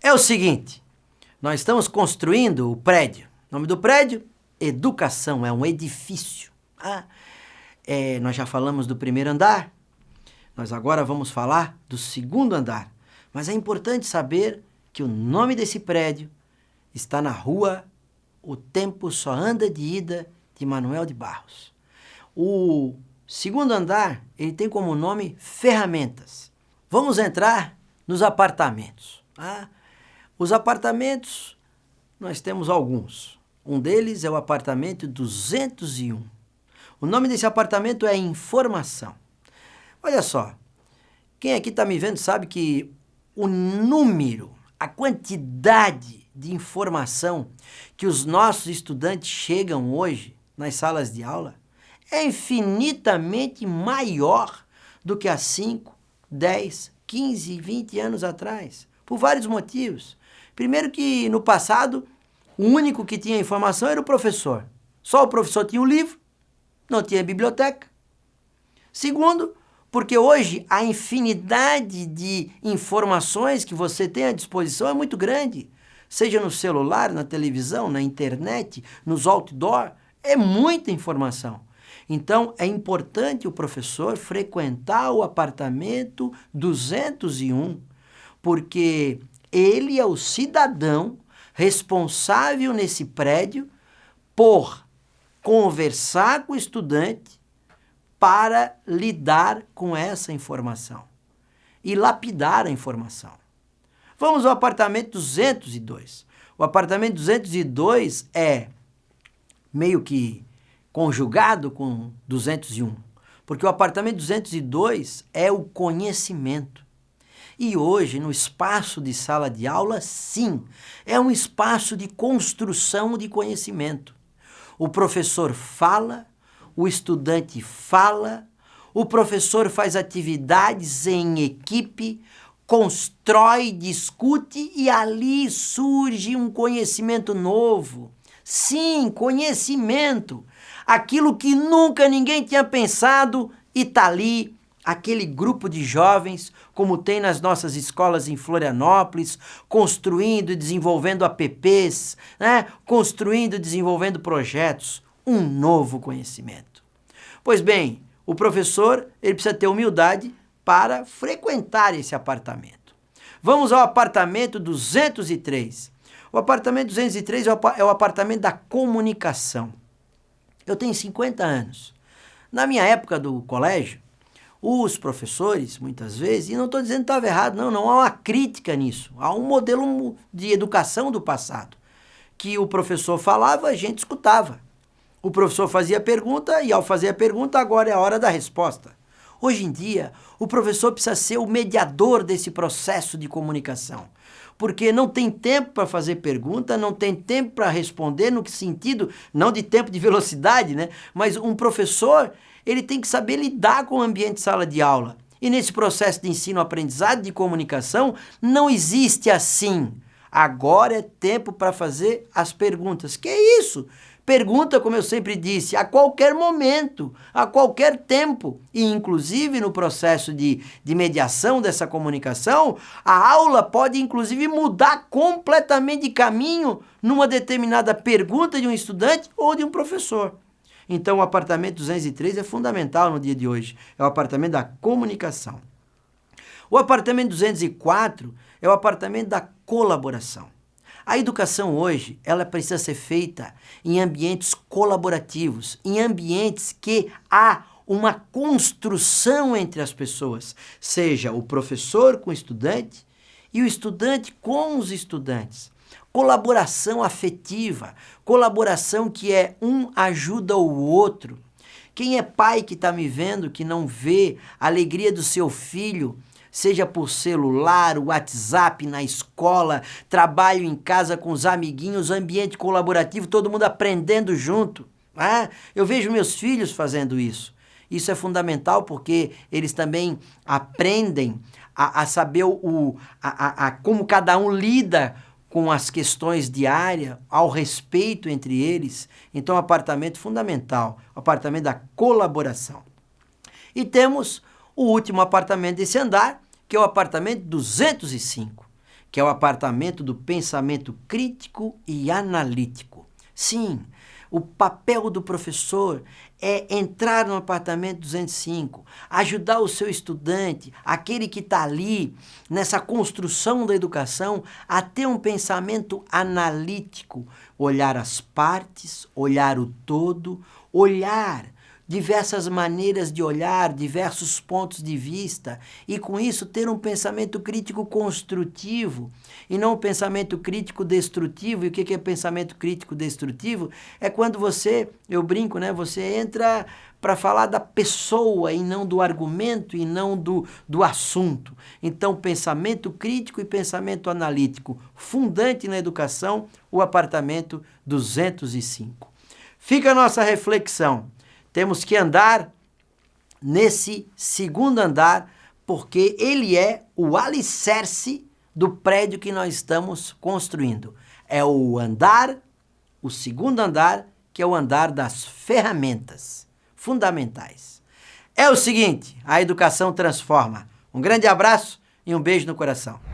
É o seguinte, nós estamos construindo o prédio. O nome do prédio? Educação, é um edifício. Nós já falamos do primeiro andar, nós agora vamos falar do segundo andar. Mas é importante saber que o nome desse prédio está na rua O Tempo Só Anda de Ida, de Manoel de Barros. O segundo andar, ele tem como nome Ferramentas. Vamos entrar nos apartamentos. Os apartamentos, nós temos alguns. Um deles é o apartamento 201. O nome desse apartamento é Informação. Olha só, quem aqui está me vendo sabe que o número, a quantidade de informação que os nossos estudantes chegam hoje nas salas de aula é infinitamente maior do que há 5, 10, 15, 20 anos atrás, por vários motivos. Primeiro que no passado, o único que tinha informação era o professor. Só o professor tinha o livro, não tinha biblioteca. Segundo, porque hoje a infinidade de informações que você tem à disposição é muito grande. Seja no celular, na televisão, na internet, nos outdoor, é muita informação. Então, é importante o professor frequentar o apartamento 201, porque ele é o cidadão responsável nesse prédio por conversar com o estudante para lidar com essa informação e lapidar a informação. Vamos ao apartamento 202. O apartamento 202 é meio que conjugado com 201, porque o apartamento 202 é o conhecimento. E hoje, no espaço de sala de aula, sim, é um espaço de construção de conhecimento. O professor fala, o estudante fala, o professor faz atividades em equipe, constrói, discute e ali surge um conhecimento novo. Sim, conhecimento. Aquilo que nunca ninguém tinha pensado e está ali. Aquele grupo de jovens, como tem nas nossas escolas em Florianópolis, construindo e desenvolvendo apps, construindo e desenvolvendo projetos, um novo conhecimento. Pois bem, o professor ele precisa ter humildade para frequentar esse apartamento. Vamos ao apartamento 203. O apartamento 203 é o apartamento da comunicação. Eu tenho 50 anos. Na minha época do colégio, os professores, muitas vezes, e não estou dizendo que estava errado, não há uma crítica nisso. Há um modelo de educação do passado, que o professor falava, a gente escutava. O professor fazia a pergunta e, ao fazer a pergunta, agora é a hora da resposta. Hoje em dia, o professor precisa ser o mediador desse processo de comunicação, porque não tem tempo para fazer pergunta, não tem tempo para responder, no sentido, não de tempo de velocidade, mas um professor ele tem que saber lidar com o ambiente de sala de aula. E nesse processo de ensino-aprendizado, de comunicação, não existe assim. Agora é tempo para fazer as perguntas. Que é isso? Pergunta, como eu sempre disse, a qualquer momento, a qualquer tempo. E, inclusive, no processo de mediação dessa comunicação, a aula pode, inclusive, mudar completamente de caminho numa determinada pergunta de um estudante ou de um professor. Então, o apartamento 203 é fundamental no dia de hoje. É o apartamento da comunicação. O apartamento 204 é o apartamento da colaboração. A educação hoje, ela precisa ser feita em ambientes colaborativos, em ambientes que há uma construção entre as pessoas, seja o professor com o estudante e o estudante com os estudantes. Colaboração afetiva, colaboração que é um ajuda o outro. Quem é pai que está me vendo, que não vê a alegria do seu filho, seja por celular, WhatsApp, na escola, trabalho em casa com os amiguinhos, ambiente colaborativo, todo mundo aprendendo junto. Eu vejo meus filhos fazendo isso. Isso é fundamental porque eles também aprendem a saber como cada um lida com as questões diárias, ao respeito entre eles. Então, um apartamento fundamental, o apartamento da colaboração. E temos o último apartamento desse andar, que é o apartamento 205, que é o apartamento do pensamento crítico e analítico. Sim, o papel do professor é entrar no apartamento 205, ajudar o seu estudante, aquele que está ali nessa construção da educação, a ter um pensamento analítico, olhar as partes, olhar o todo, olhar diversas maneiras de olhar, diversos pontos de vista, e com isso ter um pensamento crítico construtivo e não um pensamento crítico destrutivo. E o que é pensamento crítico destrutivo? É quando você, eu brinco, né? Você entra para falar da pessoa e não do argumento e não do assunto. Então, pensamento crítico e pensamento analítico, fundante na educação, o apartamento 205. Fica a nossa reflexão. Temos que andar nesse segundo andar, porque ele é o alicerce do prédio que nós estamos construindo. É o andar, o segundo andar, que é o andar das ferramentas fundamentais. É o seguinte, a educação transforma. Um grande abraço e um beijo no coração.